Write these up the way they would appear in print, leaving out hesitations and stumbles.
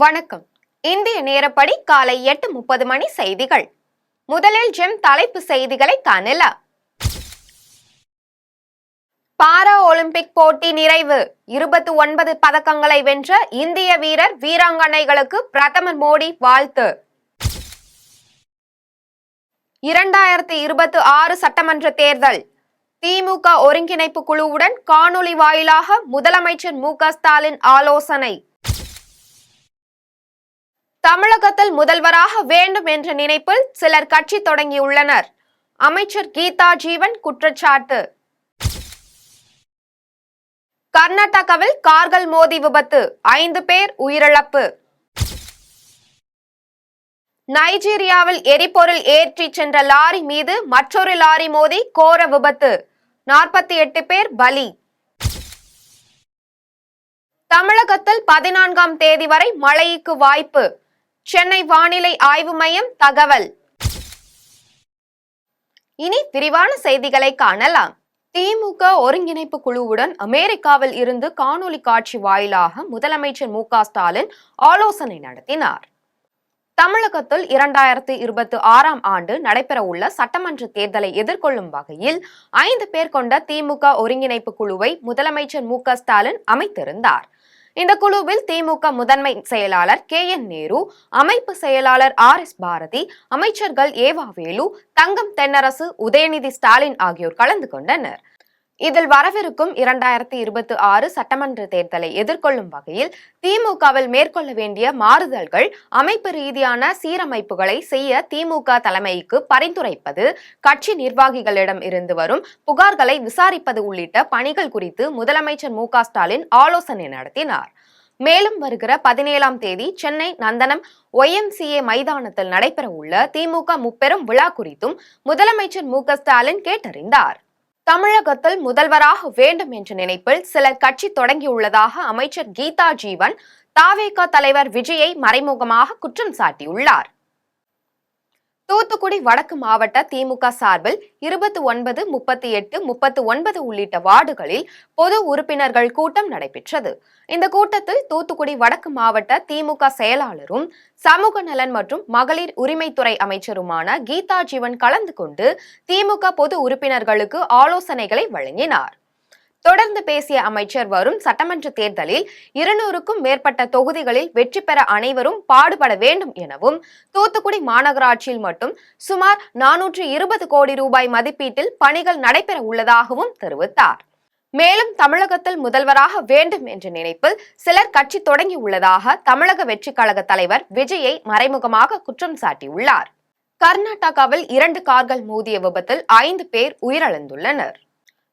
வணக்கம். இந்திய நேரப்படி காலை 8:30 மணி செய்திகள். முதலில் ஜெம் தலைப்பு செய்திகளை காணலாம். பாரா ஒலிம்பிக் போட்டி நிறைவு. 29 பதக்கங்களை வென்ற இந்திய வீரர் வீராங்கனைகளுக்கு பிரதமர் மோடி வாழ்த்து. 2026 சட்டமன்ற தேர்தல். திமுக ஒருங்கிணைப்பு குழுவுடன் காணொலி வாயிலாக முதலமைச்சர் மு.க.ஸ்டாலின் ஆலோசனை. தமிழகத்தில் முதல்வராக வேண்டும் என்ற நினைப்பில் சிலர் கட்சி தொடங்கியுள்ளனர். அமைச்சர் கீதா ஜீவன் குற்றச்சாட்டு. கர்நாடகாவில் கார்கள் மோதி விபத்து, 5 பேர் உயிரிழப்பு. நைஜீரியாவில் எரிபொருள் ஏற்றி சென்ற லாரி மீது மற்றொரு லாரி மோதி கோர விபத்து, 48 பேர் பலி. தமிழகத்தில் 14ஆம் தேதி வரை மழைக்கு வாய்ப்பு. சென்னை வானிலை ஆய்வு மையம் தகவல். இனி விரிவான செய்திகளை காணலாம். திமுக ஒருங்கிணைப்பு குழுவுடன் அமெரிக்காவில் இருந்து காணொலி காட்சி வாயிலாக முதலமைச்சர் மு.க.ஸ்டாலின் ஆலோசனை நடத்தினார். தமிழகத்தில் 2026ஆம் ஆண்டு நடைபெறவுள்ள சட்டமன்ற தேர்தலை எதிர்கொள்ளும் வகையில் 5 பேர் கொண்ட திமுக ஒருங்கிணைப்பு குழுவை முதலமைச்சர் மு.க.ஸ்டாலின் அமைத்திருந்தார். இந்த குழுவில் திமுக முதன்மை செயலாளர் கே.என். நேரு, அமைப்பு செயலாளர் ஆர்.எஸ். பாரதி, அமைச்சர்கள் ஏவா வேலு, தங்கம் தென்னரசு, உதயநிதி ஸ்டாலின் ஆகியோர் கலந்து கொண்டனர். இதில் வரவிருக்கும் 2026 சட்டமன்ற தேர்தலை எதிர்கொள்ளும் வகையில் திமுகவில் மேற்கொள்ள வேண்டிய மாறுதல்கள், அமைப்பு ரீதியான சீரமைப்புகளை செய்ய திமுக தலைமைக்கு பரிந்துரைப்பது, கட்சி நிர்வாகிகளிடம் இருந்து வரும் புகார்களை விசாரிப்பது உள்ளிட்ட பணிகள் குறித்து முதலமைச்சர் மு.க.ஸ்டாலின் ஆலோசனை நடத்தினார். மேலும் வருகிற 17ஆம் தேதி சென்னை நந்தனம் YMCA மைதானத்தில் நடைபெற உள்ள திமுக முப்பெரும் விழா குறித்தும் முதலமைச்சர் மு.க.ஸ்டாலின் கேட்டறிந்தார். தமிழகத்தில் முதல்வராக வேண்டும் என்ற நினைப்பில் சிலர் கட்சி தொடங்கியுள்ளதாக அமைச்சர் கீதா ஜீவன் தவேக தலைவர் விஜயை மறைமுகமாக குற்றம் சாட்டியுள்ளார். தூத்துக்குடி வடக்கு மாவட்ட திமுக சார்பில் 29, 38, 39 உள்ளிட்ட வார்டுகளில் பொது உறுப்பினர்கள் கூட்டம் நடைபெற்றது. இந்த கூட்டத்தில் தூத்துக்குடி வடக்கு மாவட்ட திமுக செயலாளரும் சமூக நலன் மற்றும் மகளிர் உரிமைத்துறை அமைச்சருமான கீதா ஜீவன் கலந்து கொண்டு திமுக பொது உறுப்பினர்களுக்கு ஆலோசனைகளை வழங்கினார். தொடர்ந்து பேசிய அமைச்சர் வரும் சட்டமன்ற தேர்தலில் 200க்கும் மேற்பட்ட தொகுதிகளில் வெற்றி பெற அனைவரும் பாடுபட வேண்டும் எனவும், தூத்துக்குடி மாநகராட்சியில் மட்டும் சுமார் 420 கோடி ரூபாய் மதிப்பீட்டில் பணிகள் நடைபெற உள்ளதாகவும் தெரிவித்தார். மேலும் தமிழகத்தில் முதல்வராக வேண்டும் என்ற நினைப்பில் சிலர் கட்சி தொடங்கி உள்ளதாக தமிழக வெற்றி கழக தலைவர் விஜயை மறைமுகமாக குற்றம் சாட்டியுள்ளார். கர்நாடகாவில் 2 கார்கள் மோதிய விபத்தில் 5 பேர் உயிரிழந்துள்ளனர்.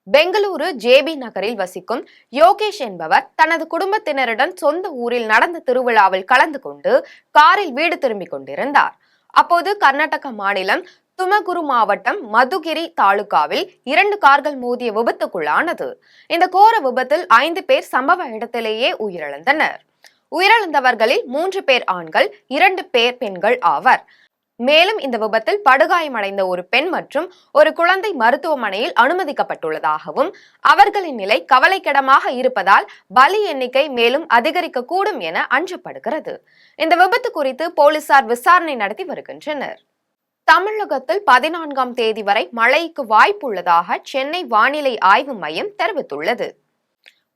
பெங்களூரு JB நகரில் வசிக்கும் யோகேஷ் என்பவர் தனது குடும்பத்தினருடன் சொந்த ஊரில் நடந்த திருவிழாவில் கலந்து கொண்டு காரில் வீடு திரும்பிக் கொண்டிருந்தார். அப்போது கர்நாடக மாநிலம் துமகுரு மாவட்டம் மதுகிரி தாலுகாவில் 2 கார்கள் மோதிய விபத்துக்குள்ளானது. இந்த கோர விபத்தில் 5 பேர் சம்பவ இடத்திலேயே உயிரிழந்தனர். உயிரிழந்தவர்களில் 3 பேர் ஆண்கள், 2 பேர் பெண்கள் ஆவர். மேலும் இந்த விபத்தில் படுகாயமடைந்த ஒரு பெண் மற்றும் ஒரு குழந்தை மருத்துவமனையில் அனுமதிக்கப்பட்டுள்ளதாகவும், அவர்களின் நிலை கவலைக்கிடமாக இருப்பதால் பலி எண்ணிக்கை மேலும் அதிகரிக்கக்கூடும் என அஞ்சப்படுகிறது. இந்த விபத்து குறித்து போலீசார் விசாரணை நடத்தி வருகின்றனர். தமிழகத்தில் 14ஆம் தேதி வரை மழைக்கு வாய்ப்புள்ளதாக சென்னை வானிலை ஆய்வு மையம் தெரிவித்துள்ளது.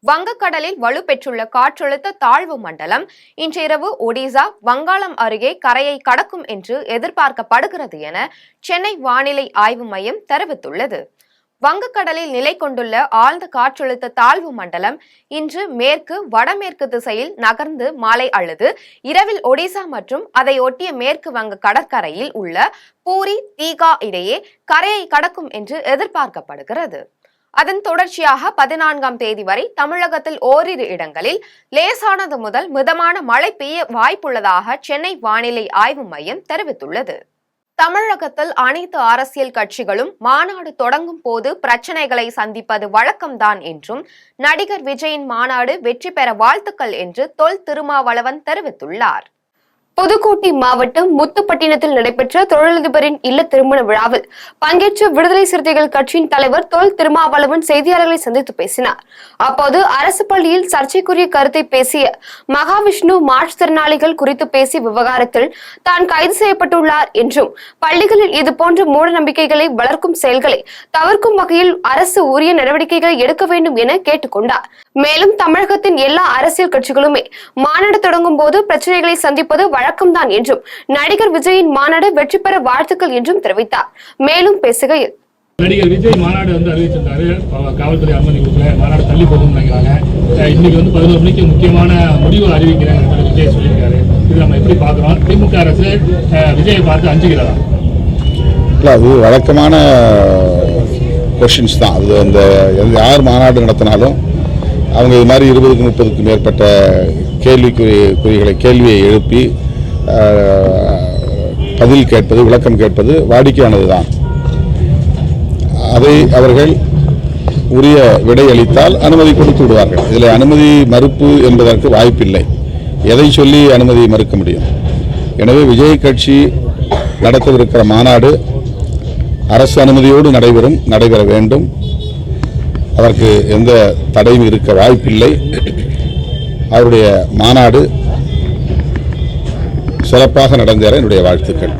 வங்கக்கடலில் வலுப்பெற்றுள்ள காற்றழுத்த தாழ்வு மண்டலம் இன்றிரவு ஒடிசா, வங்காளம் அருகே கரையை கடக்கும் என்று எதிர்பார்க்கப்படுகிறது என சென்னை வானிலை ஆய்வு மையம் தெரிவித்துள்ளது. வங்கக்கடலில் நிலை கொண்டுள்ள ஆழ்ந்த காற்றழுத்த தாழ்வு மண்டலம் இன்று மேற்கு வடமேற்கு திசையில் நகர்ந்து மாலை அல்லது இரவில் ஒடிசா மற்றும் அதை ஒட்டிய மேற்கு வங்க கடற்கரையில் உள்ள பூரி, தீகா இடையே கரையை கடக்கும் என்று எதிர்பார்க்கப்படுகிறது. அதன் தொடர்ச்சியாக 14ஆம் தேதி வரை தமிழகத்தில் ஓரிரு இடங்களில் லேசானது முதல் மிதமான மழை பெய்ய வாய்ப்புள்ளதாக சென்னை வானிலை ஆய்வு மையம் தெரிவித்துள்ளது. தமிழகத்தில் அனைத்து அரசியல் கட்சிகளும் மாநாடு தொடங்கும் போது பிரச்சனைகளை சந்திப்பது வழக்கம்தான் என்றும், நடிகர் விஜயின் மாநாடு வெற்றி பெற வாழ்த்துக்கள் என்று தொல் திருமாவளவன் தெரிவித்துள்ளார். புதுக்கோட்டை மாவட்டம் முத்துப்பட்டினத்தில் நடைபெற்ற தொழிலதிபரின் இல்ல திருமண விழாவில் பங்கேற்ற விடுதலை சிறுத்தைகள் கட்சியின் தலைவர் தொல் திருமாவளவன் செய்தியாளர்களை சந்தித்து பேசினார். அப்போது அரசு பள்ளியில் சர்ச்சைக்குரிய கருத்தை பேசிய மகாவிஷ்ணு மாற்றுத்திறனாளிகள் குறித்து பேசிய விவகாரத்தில் தான் கைது செய்யப்பட்டுள்ளார் என்றும் பள்ளிகளில் இதுபோன்ற மூட நம்பிக்கைகளை வளர்க்கும் செயல்களை தவிர்க்கும் வகையில் அரசு உரிய நடவடிக்கைகளை எடுக்க வேண்டும் என கேட்டுக்கொண்டார். மேலும் தமிழகத்தின் எல்லா அரசியல் கட்சிகளுமே மாநாடு தொடங்கும் போது பிரச்சனைகளை சந்திப்பது வழக்கம்தான் என்றும் நடிகர் விஜயின் மாநாடு வெற்றி பெற வாழ்த்துக்கள் என்றும் தெரிவித்தார். மேலும் பேசுகையில் நடிகர் விஜய் மாநாடு அறிவிச்சிருந்தாரு. காவல்துறை அனுமதி கொடுக்கல, மாநாடு தள்ளி போகணும்னு நினைக்கிறாங்க. இன்னைக்கு 11 மணிக்கு முக்கியமான முடிவு அறிவிக்கிறேன் விஜய் சொல்லியிருக்காரு. இது நம்ம எப்படி பார்க்கிறோம்? திமுக அரசு விஜயை பார்த்து அஞ்சுகிறதா? அது வழக்கமான கொஸ்டின்ஸ் தான். அது அந்த யார் மாநாடு நடத்தினாலும் அவங்க இது மாதிரி 20க்கும் 30க்கும் மேற்பட்ட கேள்வியை எழுப்பி பதில் கேட்பது, விளக்கம் கேட்பது வாடிக்கையானது தான். அதை அவர்கள் உரிய விடை அளித்தால் அனுமதி கொடுத்து விடுவார்கள். இதில் அனுமதி மறுப்பு என்பதற்கு வாய்ப்பில்லை. எதை சொல்லி அனுமதி மறுக்க முடியும்? எனவே விஜய் கட்சி நடத்தவிருக்கிற மாநாடு அரசு அனுமதியோடு நடைபெற வேண்டும். அதற்கு எந்த தடையும் இருக்க வாய்ப்பில்லை. அவருடைய மாநாடு சிறப்பாக நடந்தேற என்னுடைய வாழ்த்துக்கள்.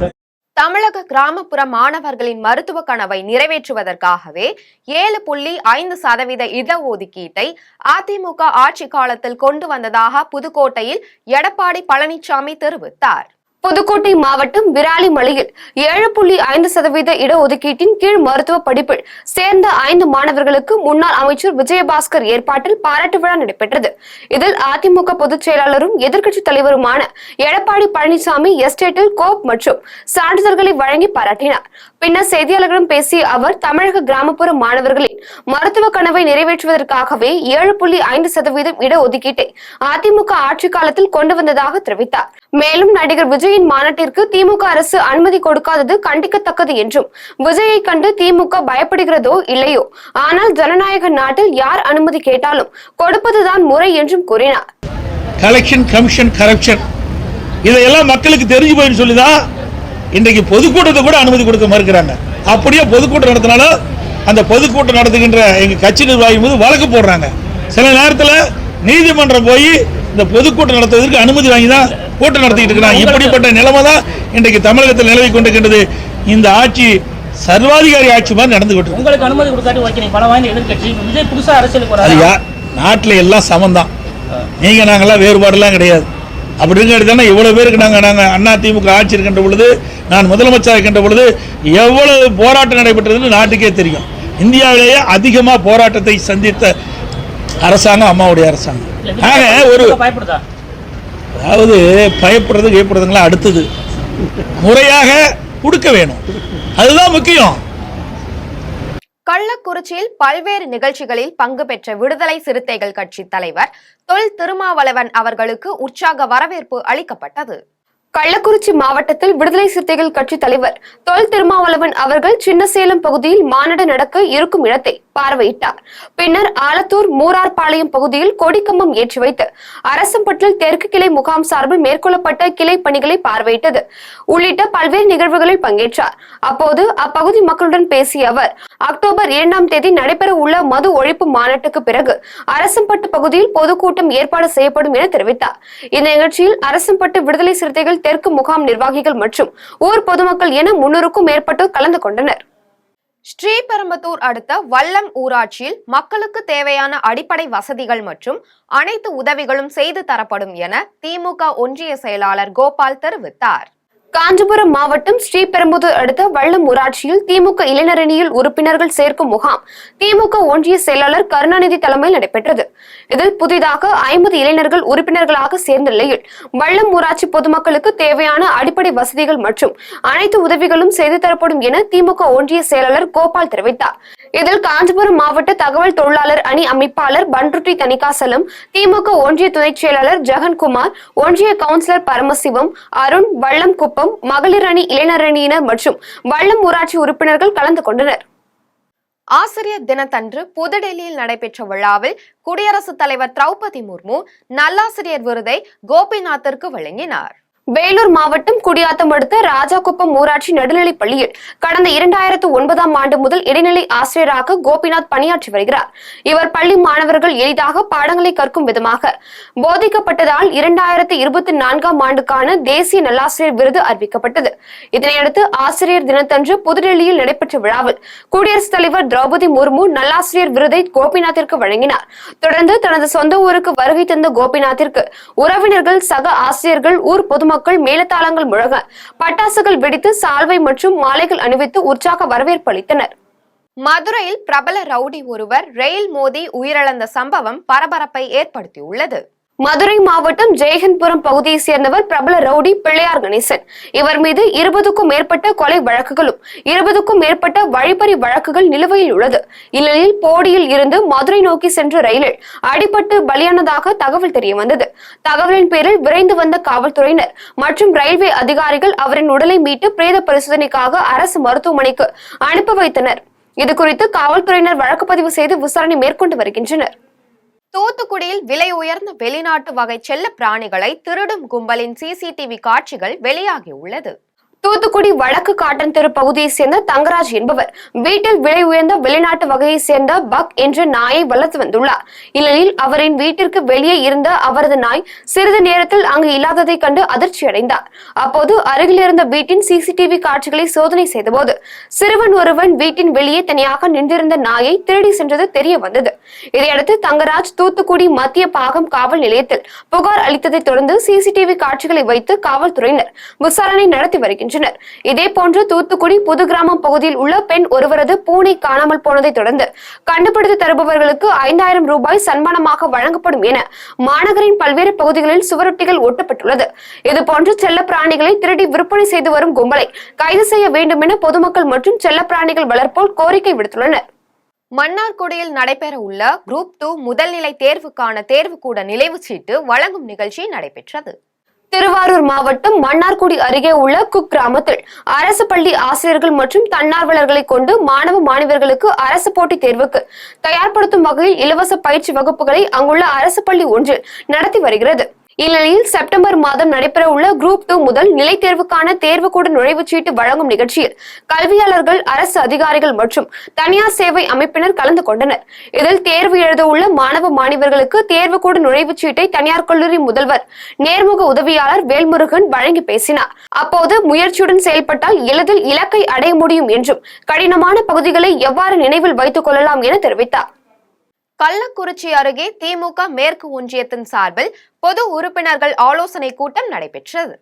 தமிழக கிராமப்புற மாணவர்களின் மருத்துவ கனவை நிறைவேற்றுவதற்காகவே 7.5% இடஒதுக்கீட்டை அதிமுக ஆட்சி காலத்தில் கொண்டு வந்ததாக புதுக்கோட்டையில் எடப்பாடி பழனிசாமி தெரிவித்தார். புதுக்கோட்டை மாவட்டம் விராலிமலையில் 7.5% இடஒதுக்கீட்டின் கீழ் மருத்துவ படிப்பில் சேர்ந்த 5 மாணவர்களுக்கு முன்னாள் அமைச்சர் விஜயபாஸ்கர் ஏற்பாட்டில் பாராட்டு விழா நடைபெற்றது. இதில் அதிமுக பொதுச் செயலாளரும் எதிர்க்கட்சி தலைவருமான எடப்பாடி பழனிசாமி எஸ்டேட்டில் கோப் மற்றும் சான்றிதழ்களை வழங்கி பாராட்டினார். பின்னர் செய்தியாளர்களிடம் பேசிய அவர் தமிழக கிராமப்புற மாணவர்களின் மருத்துவ கனவை நிறைவேற்றுவதற்காகவே 7.5% இடஒதுக்கீட்டை அதிமுக ஆட்சி காலத்தில் கொண்டு வந்ததாக தெரிவித்தார். மேலும் நடிகர் விஜயின் மாநாட்டிற்கு திமுக அரசு அனுமதி கொடுக்காதது கண்டிக்கத்தக்கது என்றும் விஜயை கண்டு திமுக பயப்படுகிறதோ இல்லையோ, ஆனால் ஜனநாயக நாட்டில் யார் அனுமதி கேட்டாலும் கொடுப்பதுதான் முறை என்றும் கூறினார். கலெக்ஷன் கமிஷன் கரப்ஷன் இதையெல்லாம் மக்களுக்கு தெரிஞ்சு போயின்னு சொல்லிதான் இன்றைக்கு பொதுக்கூட்டத்தை கூட அனுமதி கொடுக்க மறுக்கிறாங்க. அப்படியே பொதுக்கூட்டம் நடத்தினாலும் அந்த பொதுக்கூட்டம் நடத்துகின்ற எங்க கட்சி நிர்வாகி போது வழக்கு போடுறாங்க. சில நேரத்தில் நீதிமன்றம் போய் இந்த பொதுக்கூட்டம் நடத்துவதற்கு அனுமதி வாங்கி தான் கூட்டம் நடத்திட்டு இருக்கிறாங்க. இப்படிப்பட்ட நிலைமை தான் இன்றைக்கு தமிழகத்தில் நிலவி கொண்டிருக்கின்றது. இந்த ஆட்சி சர்வாதிகாரி ஆட்சி மாதிரி நடந்துகிட்டு இருக்கு. உங்களுக்கு அனுமதி கொடுக்காட்டி ஓகே, பல வாய்ந்த எதிர்க்கட்சி விஜய் புதுசா அரசியலுக்கு வராரு. நாட்டில் எல்லாம் சமந்தான், நீங்க நாங்கெல்லாம் வேறுபாடுலாம் கிடையாது. அப்படி இருக்க இவ்வளவு பேருக்கு நாங்க அண்ணா திமுக ஆட்சி இருக்கின்ற பொழுது, நான் முதலமைச்சர் இருக்கின்ற பொழுது எவ்வளவு போராட்டம் நடைபெற்றதுன்னு நாட்டுக்கே தெரியும். இந்தியாவிலேயே அதிகமா போராட்டத்தை சந்தித்த அரசாங்கம் அம்மாவுடைய அரசாங்கம். ஒரு அதாவது பயப்படுறது கைப்படுறதுங்களா அடுத்தது முறையாக கொடுக்க வேணும், அதுதான் முக்கியம். கள்ளக்குறிச்சியில் பல்வேறு நிகழ்ச்சிகளில் பங்கு பெற்ற விடுதலை சிறுத்தைகள் கட்சி தலைவர் தொல் திருமாவளவன் அவர்களுக்கு உற்சாக வரவேற்பு அளிக்கப்பட்டது. கள்ளக்குறிச்சி மாவட்டத்தில் விடுதலை சிறுத்தைகள் கட்சி தலைவர் தொல் திருமாவளவன் அவர்கள் சின்னசேலம் பகுதியில் மாநாடு நடக்க இருக்கும் இடத்தை பார்வையிட்டார். பின்னர் ஆலத்தூர் மூரார்பாளையம் பகுதியில் கொடிக்கம்பம் ஏற்றி வைத்து அரசம்பட்டில் தெற்கு கிளை முகாம் சார்பில் மேற்கொள்ளப்பட்ட கிளை பணிகளை பார்வையிட்டது உள்ளிட்ட பல்வேறு நிகழ்வுகளில் பங்கேற்றார். அப்போது அப்பகுதி மக்களுடன் பேசிய அவர் அக்டோபர் 2ஆம் தேதி நடைபெற உள்ள மது ஒழிப்பு மாநாட்டுக்கு பிறகு அரசம்பட்டு பகுதியில் பொதுக்கூட்டம் ஏற்பாடு செய்யப்படும் என தெரிவித்தார். இந்த நிகழ்ச்சியில் அரசம்பட்டு விடுதலை சிறுத்தைகள் தெற்கு முகாம் நிர்வாகிகள் மற்றும் ஊர் பொதுமக்கள் என 300க்கும் மேற்பட்டோர் கலந்து கொண்டனர். ஸ்ரீபெரும்புதூர் அடுத்த வல்லம் ஊராட்சியில் மக்களுக்கு தேவையான அடிப்படை வசதிகள் மற்றும் அனைத்து உதவிகளும் செய்து தரப்படும் என திமுக ஒன்றிய செயலாளர் கோபால் தெரிவித்தார். காஞ்சிபுரம் மாவட்டம் ஸ்ரீபெரும்புதூர் அடுத்த வல்லம் ஊராட்சியில் திமுக இளைஞரணியில் உறுப்பினர்கள் சேர்க்கும் முகாம் திமுக ஒன்றிய செயலாளர் கருணாநிதி தலைமையில் நடைபெற்றது. இதில் புதிதாக 50 இளைஞர்கள் உறுப்பினர்களாக சேர்ந்த நிலையில் வல்லம் ஊராட்சி பொதுமக்களுக்கு தேவையான அடிப்படை வசதிகள் மற்றும் அனைத்து உதவிகளும் செய்து தரப்படும் என திமுக ஒன்றிய செயலாளர் கோபால் தெரிவித்தார். இதில் காஞ்சிபுரம் மாவட்ட தகவல் தொழிலாளர் அணி அமைப்பாளர் பன்ருட்டி தணிகாசலம், திமுக ஒன்றிய துணைச் செயலாளர் ஜெகன்குமார், ஒன்றிய கவுன்சிலர் பரமசிவம், அருண், வல்லம் குப்பம், மகளிர் அணி, இளைஞர் அணியினர் மற்றும் வல்லம் ஊராட்சி உறுப்பினர்கள் கலந்து கொண்டனர். ஆசிரியர் தினத்தன்று புதுடெல்லியில் நடைபெற்ற விழாவில் குடியரசுத் தலைவர் திரௌபதி முர்மு நல்லாசிரியர் விருதை கோபிநாத்திற்கு வழங்கினார். வேலூர் மாவட்டம் குடியாத்தம் அடுத்த ராஜாகுப்பம் ஊராட்சி நடுநிலைப் பள்ளியில் கடந்த 2009ஆம் ஆண்டு முதல் இடைநிலை ஆசிரியராக கோபிநாத் பணியாற்றி வருகிறார். இவர் பள்ளி மாணவர்கள் எளிதாக பாடங்களை கற்கும் விதமாக போதிக்கப்பட்டதால் 2024ஆம் ஆண்டுக்கான தேசிய நல்லாசிரியர் விருது அறிவிக்கப்பட்டது. இதனையடுத்து ஆசிரியர் தினத்தன்று புதுடெல்லியில் நடைபெற்ற விழாவில் குடியரசுத் தலைவர் திரௌபதி முர்மு நல்லாசிரியர் விருதை கோபிநாத்திற்கு வழங்கினார். தொடர்ந்து தனது சொந்த ஊருக்கு வருகை தந்த கோபிநாத்திற்கு உறவினர்கள், சக ஆசிரியர்கள், ஊர் பொதுமக்கள் மேலதாளங்கள் முழங்க பட்டாசுகள் வெடித்து சால்வை மற்றும் மாலைகள் அணிவித்து உற்சாக வரவேற்பு அளித்தனர். மதுரையில் பிரபல ரவுடி ஒருவர் ரயில் மோதி உயிரிழந்த சம்பவம் பரபரப்பை ஏற்படுத்தியுள்ளது. மதுரை மாவட்டம் ஜெயஹிந்த்புரம் பகுதியை சேர்ந்தவர் பிரபல ரவுடி பிள்ளையார் கணேசன். இவர் மீது 20க்கும் மேற்பட்ட கொலை வழக்குகளும் 20க்கும் மேற்பட்ட வழிப்பறி வழக்குகள் நிலுவையில் உள்ளது. இந்நிலையில் போடியில் இருந்து மதுரை நோக்கி சென்ற ரயிலில் அடிபட்டு பலியானதாக தகவல் தெரியவந்தது. தகவலின் பேரில் விரைந்து வந்த காவல்துறையினர் மற்றும் ரயில்வே அதிகாரிகள் அவரின் உடலை மீட்டு பிரேத பரிசோதனைக்காக அரசு மருத்துவமனைக்கு அனுப்பி வைத்தனர். இதுகுறித்து காவல்துறையினர் வழக்கு பதிவு செய்து விசாரணை மேற்கொண்டு வருகின்றனர். தூத்துக்குடியில் விலை உயர்ந்த வெளிநாட்டு வகை செல்ல பிராணிகளை திருடும் கும்பலின் சிசிடிவி காட்சிகள் வெளியாகியுள்ளது. தூத்துக்குடி வடக்கு காட்டன் தெரு பகுதியை சேர்ந்த தங்கராஜ் என்பவர் வீட்டில் விலை உயர்ந்த வெளிநாட்டு வகையை சேர்ந்த பக் என்ற நாயை வளர்த்து வந்துள்ளார். இந்நிலையில் அவரின் வீட்டிற்கு வெளியே இருந்த அவரது நாய் சிறிது நேரத்தில் அங்கு இல்லாததை கண்டு அதிர்ச்சி அடைந்தார். அப்போது அருகில் இருந்த வீட்டின் சிசிடிவி காட்சிகளை சோதனை செய்தபோது சிறுவன் ஒருவன் வீட்டின் வெளியே தனியாக நின்றிருந்த நாயை திருடி சென்றது தெரிய வந்தது. இதையடுத்து தங்கராஜ் தூத்துக்குடி மத்திய பாகம் காவல் நிலையத்தில் புகார் அளித்ததை தொடர்ந்து சிசிடிவி காட்சிகளை வைத்து காவல்துறையினர் விசாரணை நடத்தி வருகின்றனர். இதேபோன்று தூத்துக்குடி புது கிராமம் பகுதியில் உள்ள பெண் ஒருவரது பூனை காணாமல் போனதை தொடர்ந்து கண்டுபிடித்து தருபவர்களுக்கு 5000 ரூபாய் சன்மானமாக வழங்கப்படும் என மாநகரின் பல்வேறு பகுதிகளில் சுவரொட்டிகள் ஒட்டப்பட்டுள்ளது. இதுபோன்று செல்ல பிராணிகளை திருடி விற்பனை செய்து வரும் கும்பலை கைது செய்ய வேண்டும் என பொதுமக்கள் மற்றும் செல்ல பிராணிகள் வளர்ப்போர் கோரிக்கை விடுத்துள்ளனர். மன்னார்குடியில் நடைபெற உள்ள குரூப் 2 முதல்நிலை தேர்வுக்கான தேர்வுக்கூட நினைவு சீட்டு வழங்கும் நிகழ்ச்சி நடைபெற்றது. திருவாரூர் மாவட்டம் மன்னார்குடி அருகே உள்ள குக் கிராமத்தில் அரசு பள்ளி ஆசிரியர்கள் மற்றும் தன்னார்வலர்களை கொண்டு மாணவ மாணவர்களுக்கு அரசு போட்டித் தேர்வுக்கு தயார்படுத்தும் வகையில் இலவச பயிற்சி வகுப்புகளை அங்குள்ள அரசு பள்ளி ஒன்றில் நடத்தி வருகிறது. இந்நிலையில் செப்டம்பர் மாதம் நடைபெற உள்ள குரூப் 2 முதல் நிலை தேர்வுக்கான தேர்வுக்கூட நுழைவுச்சீட்டு வழங்கும் நிகழ்ச்சியில் கல்வியாளர்கள், அரசு அதிகாரிகள் மற்றும் தனியார் சேவை அமைப்பினர் கலந்து கொண்டனர். இதில் தேர்வு எழுத உள்ள மாணவ மாணவர்களுக்கு தேர்வுக்கூட நுழைவுச்சீட்டை தனியார் கல்லூரி முதல்வர் நேர்முக உதவியாளர் வேல்முருகன் வழங்கி பேசினார். அப்போது முயற்சியுடன் செயல்பட்டால் எளிதில் இலக்கை அடைய முடியும் என்றும் கடினமான பகுதிகளை எவ்வாறு நினைவில் வைத்துக் கொள்ளலாம் என தெரிவித்தார். கள்ளக்குறிச்சி அருகே திமுக மேற்கு ஒன்றியத்தின் சார்பில் பொது உறுப்பினர்கள் ஆலோசனை கூட்டம் நடைபெற்றது.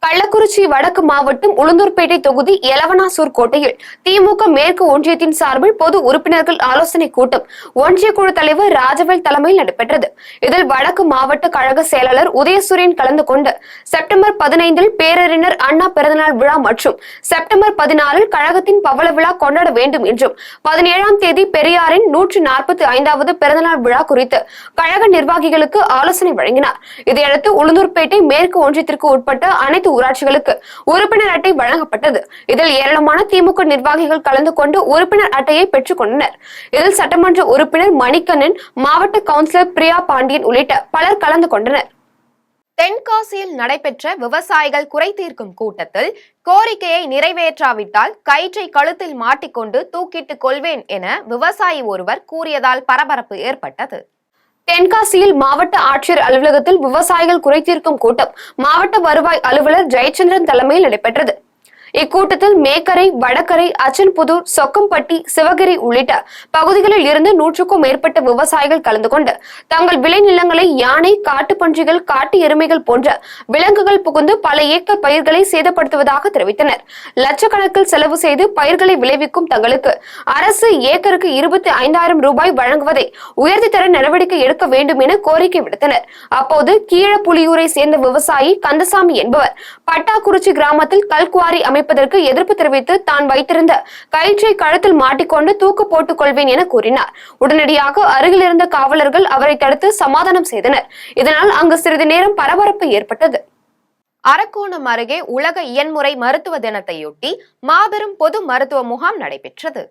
கள்ளக்குறிச்சி வடக்கு மாவட்டம் உளுந்தூர்பேட்டை தொகுதி எலவனாசூர் கோட்டையில் திமுக மேற்கு ஒன்றியத்தின் சார்பில் பொது உறுப்பினர்கள் ஆலோசனை கூட்டம் ஒன்றிய குழு தலைவர் ராஜவேல் தலைமையில் நடைபெற்றது. இதில் வடக்கு மாவட்ட கழக செயலாளர் உதயசூரியன் கலந்து கொண்டு செப்டம்பர் 15 பேரறிஞர் அண்ணா பிறந்தநாள் விழா மற்றும் செப்டம்பர் 14 கழகத்தின் பவள விழா கொண்டாட வேண்டும் என்றும் 17ஆம் தேதி பெரியாரின் 145வது பிறந்தநாள் விழா குறித்து கழக நிர்வாகிகளுக்கு ஆலோசனை வழங்கினார். இதையடுத்து உளுந்தூர்பேட்டை மேற்கு ஒன்றியத்திற்கு உட்பட்ட அனைத்து ஊராட்சிகளுக்கு உறுப்பினர் அட்டை வழங்கப்பட்டது. இதில் ஏராளமான திமுக நிர்வாகிகள் கலந்து கொண்டு உறுப்பினர் அட்டையை பெற்றுக் கொண்டனர். இதில் சட்டமன்ற உறுப்பினர் மணிகண்ணன், மாவட்ட கவுன்சிலர் பிரியா பாண்டியன் உள்ளிட்ட பலர் கலந்து கொண்டனர். தென்காசியில் நடைபெற்ற விவசாயிகள் குறை தீர்க்கும் கூட்டத்தில் கோரிக்கையை நிறைவேற்றாவிட்டால் கயிற்றை கழுத்தில் மாட்டிக்கொண்டு தூக்கிட்டுக் கொள்வேன் என விவசாயி ஒருவர் கூறியதால் பரபரப்பு ஏற்பட்டது. தென்காசியில் மாவட்ட ஆட்சியர் அலுவலகத்தில் விவசாயிகள் குறை தீர்க்கும் கூட்டம் மாவட்ட வருவாய் அலுவலர் ஜெயச்சந்திரன் தலைமையில் நடைபெற்றது. இக்கூட்டத்தில் மேக்கரை, வடகரை, அச்சன்புதூர், சொக்கம்பட்டி, சிவகிரி உள்ளிட்ட பகுதிகளில் இருந்து 100க்கும் மேற்பட்ட விவசாயிகள் கலந்து கொண்டு தங்கள் விளைநிலங்களை யானை, காட்டுப்பன்றிகள், காட்டு எருமைகள் போன்ற விலங்குகள் புகுந்து பல ஏக்கர் பயிர்களை சேதப்படுத்துவதாக தெரிவித்தனர். லட்சக்கணக்கில் செலவு செய்து பயிர்களை விளைவிக்கும் தங்களுக்கு அரசு ஏக்கருக்கு 25,000 ரூபாய் வழங்குவதை உயர்த்தி தர நடவடிக்கை எடுக்க வேண்டும் என கோரிக்கை விடுத்தனர். அப்போது கீழப்புலியூரை சேர்ந்த விவசாயி கந்தசாமி என்பவர் பட்டாக்குறிச்சி கிராமத்தில் கல்குவாரி அமைப்பதற்கு எதிர்ப்பு தெரிவித்து தான் வைத்திருந்த கயிற்றை கழுத்தில் மாட்டிக்கொண்டு தூக்கு போட்டுக் கொள்வேன் என கூறினார். உடனடியாக அருகில் இருந்த காவலர்கள் அவரை தடுத்து சமாதானம் செய்தனர். இதனால் அங்கு சிறிது நேரம் பரபரப்பு ஏற்பட்டது. அரக்கோணம் அருகே உலக இயன்முறை மருத்துவ தினத்தையொட்டி மாபெரும் பொது மருத்துவ முகாம் நடைபெற்றது.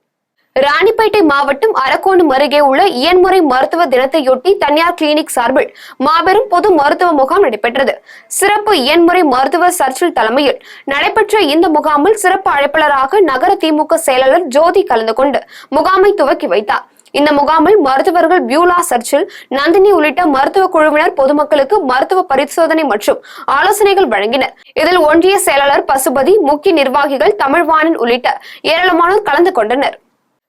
ராணிப்பேட்டை மாவட்டம் அரக்கோணம் அருகே உள்ள இயன்முறை மருத்துவ தினத்தையொட்டி தனியார் கிளினிக் சார்பில் மாபெரும் பொது மருத்துவ முகாம் நடைபெற்றது. சிறப்பு இயன்முறை மருத்துவர் சர்ச்சில் தலைமையில் நடைபெற்ற இந்த முகாமில் சிறப்பு அழைப்பாளராக நகர திமுக செயலாளர் ஜோதி கலந்து கொண்டு முகாமை துவக்கி வைத்தார். இந்த முகாமில் மருத்துவர்கள் பியூலா சர்ச்சில், நந்தினி உள்ளிட்ட மருத்துவ குழுவினர் பொதுமக்களுக்கு மருத்துவ பரிசோதனை மற்றும் ஆலோசனைகள் வழங்கினர். இதில் ஒன்றிய செயலாளர் பசுபதி, முக்கிய நிர்வாகிகள், தமிழ்வாணன் உள்ளிட்ட ஏராளமானோர் கலந்து கொண்டனர்.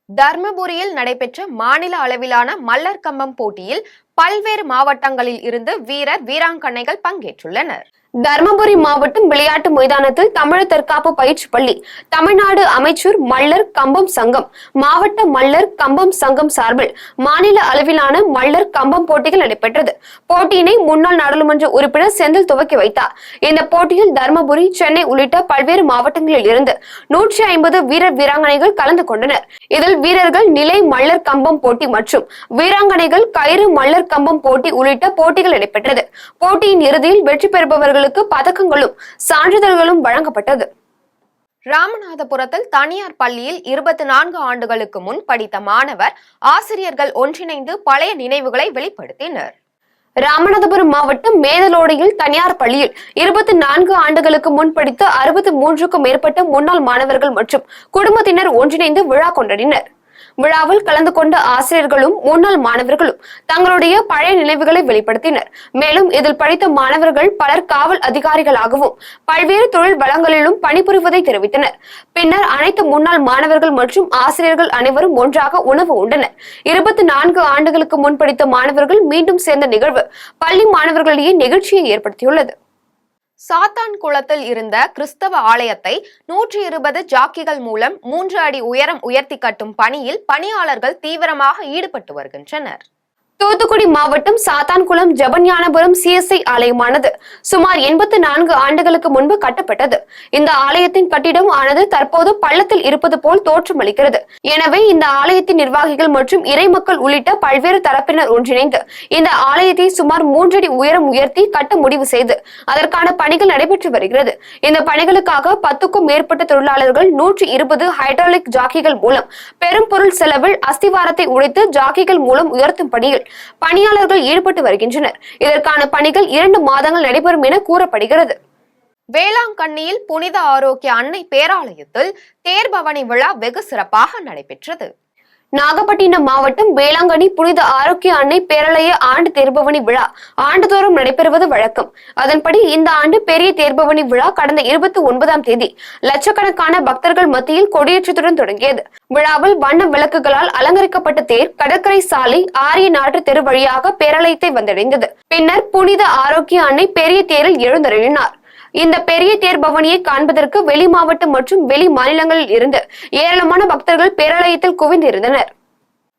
தர்மபுரியில் நடைபெற்ற மாநில அளவிலான மல்லர் கம்பம் போட்டியில் பல்வேறு மாவட்டங்களில் இருந்து வீரர் வீராங்கனைகள் பங்கேற்றுள்ளனர். தர்மபுரி மாவட்டம் விளையாட்டு மைதானத்தில் தமிழ் தற்காப்பு பயிற்சி பள்ளி, தமிழ்நாடு அமைச்சர் மல்லர் கம்பம் சங்கம், மாவட்ட மல்லர் கம்பம் சங்கம் சார்பில் மாநில அளவிலான மல்லர் கம்பம் போட்டிகள் நடைபெற்றது. போட்டியினை முன்னாள் நாடாளுமன்ற உறுப்பினர் செந்தில் துவக்கி வைத்தார். இந்த போட்டியில் தர்மபுரி, சென்னை உள்ளிட்ட பல்வேறு மாவட்டங்களில் இருந்து 150 வீரர் வீராங்கனைகள் கலந்து கொண்டனர். இதில் வீரர்கள் நிலை மல்லர் கம்பம் போட்டி மற்றும் வீராங்கனைகள் கயிறு மல்லர் கம்பம் போட்டி உள்ளிட்ட போட்டிகள் நடைபெற்றது. போட்டியின் இறுதியில் வெற்றி பெறுபவர்கள் பதக்கங்களும் சான்றிதழ்களும் வழங்கப்பட்டது. ராமநாதபுரத்தில் தனியார் பள்ளியில் 24 ஆண்டுகளுக்கு முன் படித்த மாணவர் ஆசிரியர்கள் ஒன்றிணைந்து பழைய நினைவுகளை வெளிப்படுத்தினர். ராமநாதபுரம் மாவட்டம் மேதலோடையில் தனியார் பள்ளியில் 24 ஆண்டுகளுக்கு முன் படித்த 63க்கும் மேற்பட்ட முன்னாள் மாணவர்கள் மற்றும் குடும்பத்தினர் ஒன்றிணைந்து விழா கொண்டாடினர். விழாவில் கலந்து கொண்ட ஆசிரியர்களும் முன்னாள் மாணவர்களும் தங்களுடைய பழைய நினைவுகளை வெளிப்படுத்தினர். மேலும் இதில் படித்த மாணவர்கள் பலர் காவல் அதிகாரிகளாகவும் பல்வேறு தொழில் வளங்களிலும் பணிபுரிவதை தெரிவித்தனர். பின்னர் அனைத்து முன்னாள் மாணவர்கள் மற்றும் ஆசிரியர்கள் அனைவரும் ஒன்றாக உணவு உண்டனர். 24 ஆண்டுகளுக்கு முன் படித்த மாணவர்கள் மீண்டும் சேர்ந்த நிகழ்வு பள்ளி மாணவர்களிடையே நெகிழ்ச்சியை ஏற்படுத்தியுள்ளது. சாத்தான் குளத்தில் இருந்த கிறிஸ்தவ ஆலயத்தை 120 ஜாக்கிகள் மூலம் 3 அடி உயரம் உயர்த்தி கட்டும் பணியில் பணியாளர்கள் தீவிரமாக ஈடுபட்டு வருகின்றனர். தூத்துக்குடி மாவட்டம் சாத்தான்குளம் ஜெபஞானபுரம் CSI ஆலயமானது சுமார் 84 ஆண்டுகளுக்கு முன்பு கட்டப்பட்டது. இந்த ஆலயத்தின் கட்டிடம் ஆனது தற்போது பள்ளத்தில் இருப்பது போல் தோற்றமளிக்கிறது. எனவே இந்த ஆலயத்தின் நிர்வாகிகள் மற்றும் இறைமக்கள் உள்ளிட்ட பல்வேறு தரப்பினர் ஒன்றிணைந்து இந்த ஆலயத்தை சுமார் 3 அடி உயரம் உயர்த்தி கட்ட முடிவு செய்து அதற்கான பணிகள் நடைபெற்று வருகிறது. இந்த பணிகளுக்காக 10க்கும் மேற்பட்ட தொழிலாளர்கள் 120 ஹைட்ராலிக் ஜாக்கிகள் மூலம் பெரும் பொருள் செலவில் அஸ்திவாரத்தை உடைத்து ஜாக்கிகள் மூலம் உயர்த்தும் பணியில் பணியாளர்கள் ஈடுபட்டு வருகின்றனர். இதற்கான பணிகள் 2 மாதங்கள் நடைபெறும் என கூறப்படுகிறது. வேளாங்கண்ணியில் புனித ஆரோக்கிய அன்னை பேராலயத்தில் தேர்பவனி விழா வெகு சிறப்பாக நடைபெற்றது. நாகப்பட்டினம் மாவட்டம் வேளாங்கண்ணி புனித ஆரோக்கிய அன்னை பேராலய ஆண்டு தேர்பவனி விழா ஆண்டுதோறும் நடைபெறுவது வழக்கம். அதன்படி இந்த ஆண்டு பெரிய தேர்பவனி விழா கடந்த 29ஆம் தேதி லட்சக்கணக்கான பக்தர்கள் மத்தியில் கொடியேற்றத்துடன் தொடங்கியது. விழாவில் வண்ண விளக்குகளால் அலங்கரிக்கப்பட்ட தேர் கடற்கரை சாலை ஆரிய நாட்டு தெரு வழியாக பேராலயத்தை வந்தடைந்தது. பின்னர் புனித ஆரோக்கிய அன்னை பெரிய தேரில் எழுந்தருளினார். இந்த பெரிய தேர் பவனியை காண்பதற்கு வெளி மாவட்டம் மற்றும் வெளி மாநிலங்களில் இருந்து ஏராளமான பக்தர்கள் பேராலயத்தில் குவிந்திருந்தனர்.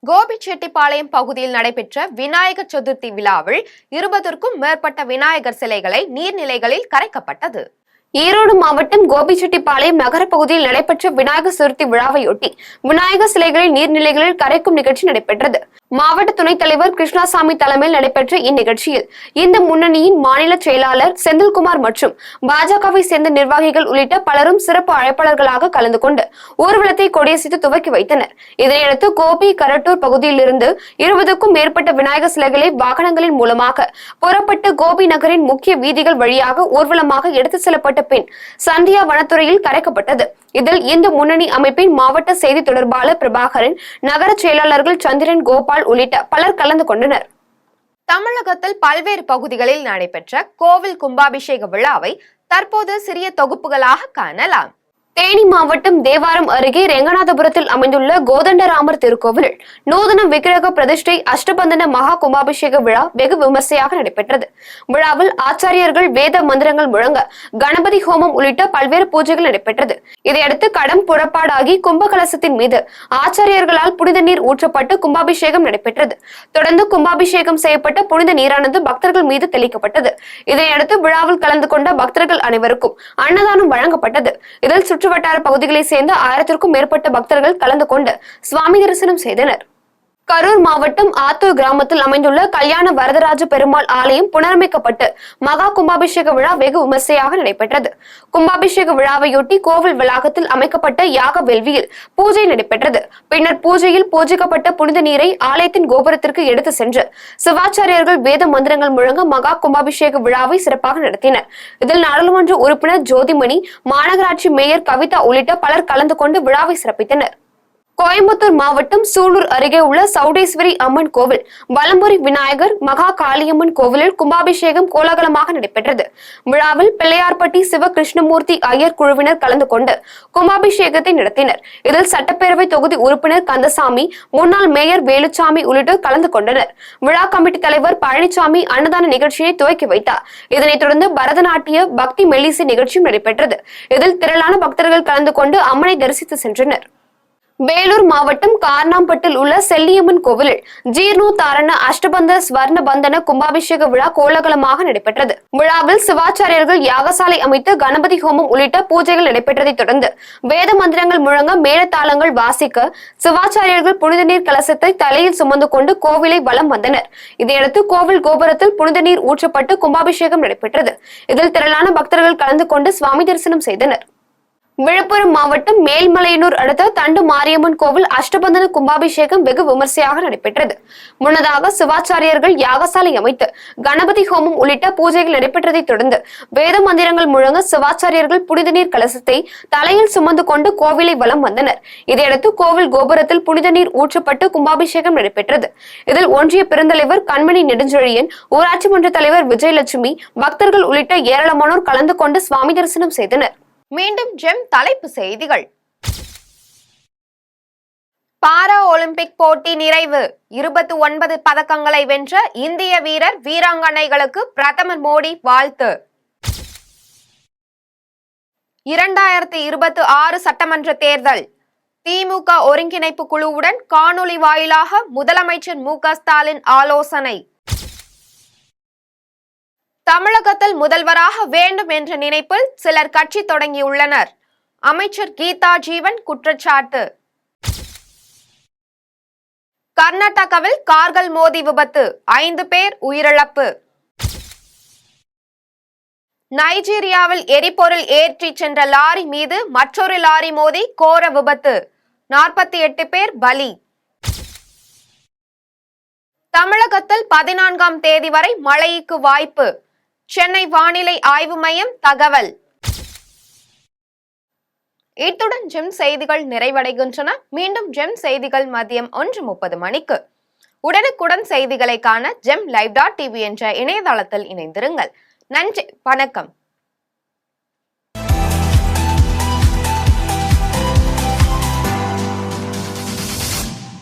கோபிச்செட்டிப்பாளையம் பகுதியில் நடைபெற்ற விநாயகர் சதுர்த்தி விழாவில் 20க்கும் மேற்பட்ட விநாயகர் சிலைகளை நீர்நிலைகளில் கரைக்கப்பட்டது. ஈரோடு மாவட்டம் கோபிச்செட்டிப்பாளையம் நகர பகுதியில் நடைபெற்ற விநாயகர் சதுர்த்தி விழாவையொட்டி விநாயகர் சிலைகளை நீர்நிலைகளில் கரைக்கும் நிகழ்ச்சி நடைபெற்றது. மாவட்ட துணைத் தலைவர் கிருஷ்ணசாமி தலைமையில் நடைபெற்ற இந்நிகழ்ச்சியில் இந்த முன்னணியின் மாநில செயலாளர் செந்தில்குமார் மற்றும் பாஜகவை சேர்ந்த நிர்வாகிகள் உள்ளிட்ட பலரும் சிறப்பு அழைப்பாளர்களாக கலந்து கொண்டு ஊர்வலத்தை கொடியசைத்து துவக்கி வைத்தனர். இதனையடுத்து கோபி கரட்டூர் பகுதியில் இருந்து 20க்கும் மேற்பட்ட விநாயகர் சிலைகளை வாகனங்களின் மூலமாக புறப்பட்டு கோபி நகரின் முக்கிய வீதிகள் வழியாக ஊர்வலமாக எடுத்து செல்லப்பட்ட பின் சந்தியா வனத்துறையில் கரைக்கப்பட்டது. இதில் இந்த முன்னணி அமைப்பின் மாவட்ட செய்தி தொடர்பாளர் பிரபாகரன், நகர செயலாளர்கள் சந்திரன், கோபால் உள்ளிட்ட பலர் கலந்து கொண்டனர். தமிழகத்தில் பல்வேறு பகுதிகளில் நடைபெற்ற கோவில் கும்பாபிஷேக விழாவை தற்போது சிறிய தொகுப்புகளாக காணலாம். தேனி மாவட்டம் தேவாரம் அருகே ரெங்கநாதபுரத்தில் அமைந்துள்ள கோதண்டராமர் திருக்கோவிலில் நூதன விக்கிரக பிரதிஷ்டை அஷ்டபந்தன மகா கும்பாபிஷேக விழா வெகு விமர்சையாக நடைபெற்றது. விழாவில் ஆச்சாரியர்கள் வேத மந்திரங்கள் முழங்க கணபதி ஹோமம் உள்ளிட்ட பல்வேறு பூஜைகள் நடைபெற்றது. இதையடுத்து கடம் புறப்பாடாகி கும்பகலசத்தின் மீது ஆச்சாரியர்களால் புனித நீர் ஊற்றப்பட்டு கும்பாபிஷேகம் நடைபெற்றது. தொடர்ந்து கும்பாபிஷேகம் செய்யப்பட்ட புனித நீரானது பக்தர்கள் மீது தெளிக்கப்பட்டது. இதையடுத்து விழாவில் கலந்து கொண்ட பக்தர்கள் அனைவருக்கும் அன்னதானம் வழங்கப்பட்டது. இதில் சுற்றுவட்டார பகுதிகளை சேர்ந்த 1000க்கும் மேற்பட்ட பக்தர்கள் கலந்து கொண்டு சுவாமி தரிசனம் செய்தனர். கரூர் மாவட்டம் ஆத்தூர் கிராமத்தில் அமைந்துள்ள கல்யாண வரதராஜ பெருமாள் ஆலயம் புனரமைக்கப்பட்டு மகா கும்பாபிஷேக விழா வெகு விமர்சையாக நடைபெற்றது. கும்பாபிஷேக விழாவையொட்டி கோவில் வளாகத்தில் அமைக்கப்பட்ட யாக வேள்வியில் பூஜை நடைபெற்றது. பின்னர் பூஜையில் பூஜிக்கப்பட்ட புனித நீரை ஆலயத்தின் கோபுரத்திற்கு எடுத்து சென்று சிவாச்சாரியர்கள் வேத மந்திரங்கள் முழங்க மகா கும்பாபிஷேக விழாவை சிறப்பாக நடத்தினர். இதில் நாடாளுமன்ற உறுப்பினர் ஜோதிமணி, மாநகராட்சி மேயர் கவிதா உள்ளிட்ட பலர் கலந்து கொண்டு விழாவை சிறப்பித்தனர். கோயம்புத்தூர் மாவட்டம் சூலூர் அருகே உள்ள சௌடேஸ்வரி அம்மன் கோவில், வலம்புரி விநாயகர், மகா காளியம்மன் கோவிலில் கும்பாபிஷேகம் கோலாகலமாக நடைபெற்றது. விழாவில் பிள்ளையார்பட்டி சிவ கிருஷ்ணமூர்த்தி ஐயர் குழுவினர் கலந்து கொண்டு கும்பாபிஷேகத்தை நடத்தினர். இதில் சட்டப்பேரவை தொகுதி உறுப்பினர் கந்தசாமி, முன்னாள் மேயர் வேலுச்சாமி உள்ளிட்டோர் கலந்து கொண்டனர். விழா கமிட்டி தலைவர் பழனிசாமி அன்னதான நிகழ்ச்சியை துவக்கி வைத்தார். இதனைத் தொடர்ந்து பரதநாட்டிய பக்தி மெல்லிசை நிகழ்ச்சியும் நடைபெற்றது. இதில் திரளான பக்தர்கள் கலந்து கொண்டு அம்மனை தரிசித்து சென்றனர். வேலூர் மாவட்டம் கார்னாம்பட்டில் உள்ள செல்லியம்மன் கோவிலில் ஜீர்ணோத்தாரண அஷ்டபந்த ஸ்வர்ண பந்தன கும்பாபிஷேக விழா கோலாகலமாக நடைபெற்றது. விழாவில் சிவாச்சாரியர்கள் யாகசாலை அமைத்து கணபதி ஹோமம் உள்ளிட்ட பூஜைகள் நடைபெற்றதை தொடர்ந்து வேத மந்திரங்கள் முழங்க மேளதாளங்கள் வாசிக்க சிவாச்சாரியர்கள் புனித நீர் கலசத்தை தலையில் சுமந்து கொண்டு கோவிலை வலம் வந்தனர். இதையடுத்து கோவில் கோபுரத்தில் புனித நீர் ஊற்றப்பட்டு கும்பாபிஷேகம் நடைபெற்றது. இதில் திரளான பக்தர்கள் கலந்து கொண்டு சுவாமி தரிசனம் செய்தனர். விழுப்புரம் மாவட்டம் மேல்மலையனூர் அடுத்த தண்டு மாரியம்மன் கோவில் அஷ்டபந்தன கும்பாபிஷேகம் வெகு விமர்சையாக நடைபெற்றது. முன்னதாக சிவாச்சாரியர்கள் யாகசாலை அமைத்து கணபதி ஹோமம் உள்ளிட்ட பூஜைகள் நடைபெற்றதை தொடர்ந்து வேத மந்திரங்கள் முழங்க சிவாச்சாரியர்கள் புனித நீர் கலசத்தை தலையில் சுமந்து கொண்டு கோவிலை வலம் வந்தனர். இதையடுத்து கோவில் கோபுரத்தில் புனித நீர் ஊற்றப்பட்டு கும்பாபிஷேகம் நடைபெற்றது. இதில் ஒன்றிய பெருந்தலைவர் கண்மணி நெடுஞ்செழியன், ஊராட்சி மன்ற தலைவர் விஜயலட்சுமி, பக்தர்கள் உள்ளிட்ட ஏராளமானோர் கலந்து கொண்டு சுவாமி தரிசனம் செய்தனர். மீண்டும் ஜெம் தலைப்பு செய்திகள். பாரா ஒலிம்பிக் போட்டி நிறைவு. 29 பதக்கங்களை வென்ற இந்திய வீரர் வீராங்கனைகளுக்கு பிரதமர் மோடி வாழ்த்து. 2026 சட்டமன்ற தேர்தல். திமுக ஒருங்கிணைப்பு குழுவுடன் காணொலி வாயிலாக முதலமைச்சர் மு.க. ஸ்டாலின் ஆலோசனை. தமிழகத்தில் முதல்வராக வேண்டும் என்ற நினைப்பில் சிலர் கட்சி தொடங்கியுள்ளனர். அமைச்சர் கீதா ஜீவன் குற்றச்சாட்டு. கர்நாடகாவில் கார்கள் மோதி விபத்து, 5 பேர் உயிரிழப்பு. நைஜீரியாவில் எரிபொருள் ஏற்றி சென்ற லாரி மீது மற்றொரு லாரி மோதி கோர விபத்து, 48 பேர் பலி. தமிழகத்தில் 14ஆம் தேதி வரை மழைக்கு வாய்ப்பு. சென்னை வானிலை ஆய்வு மையம் தகவல். இத்துடன் ஜெம் செய்திகள் நிறைவடைகின்றன. மீண்டும் ஜெம் செய்திகள் மதியம் 1:30 மணிக்கு. உடனுக்குடன் செய்திகளை காண ஜெம் live.tv என்ற இணையதளத்தில் இணைந்திருங்கள். நன்றி, வணக்கம்.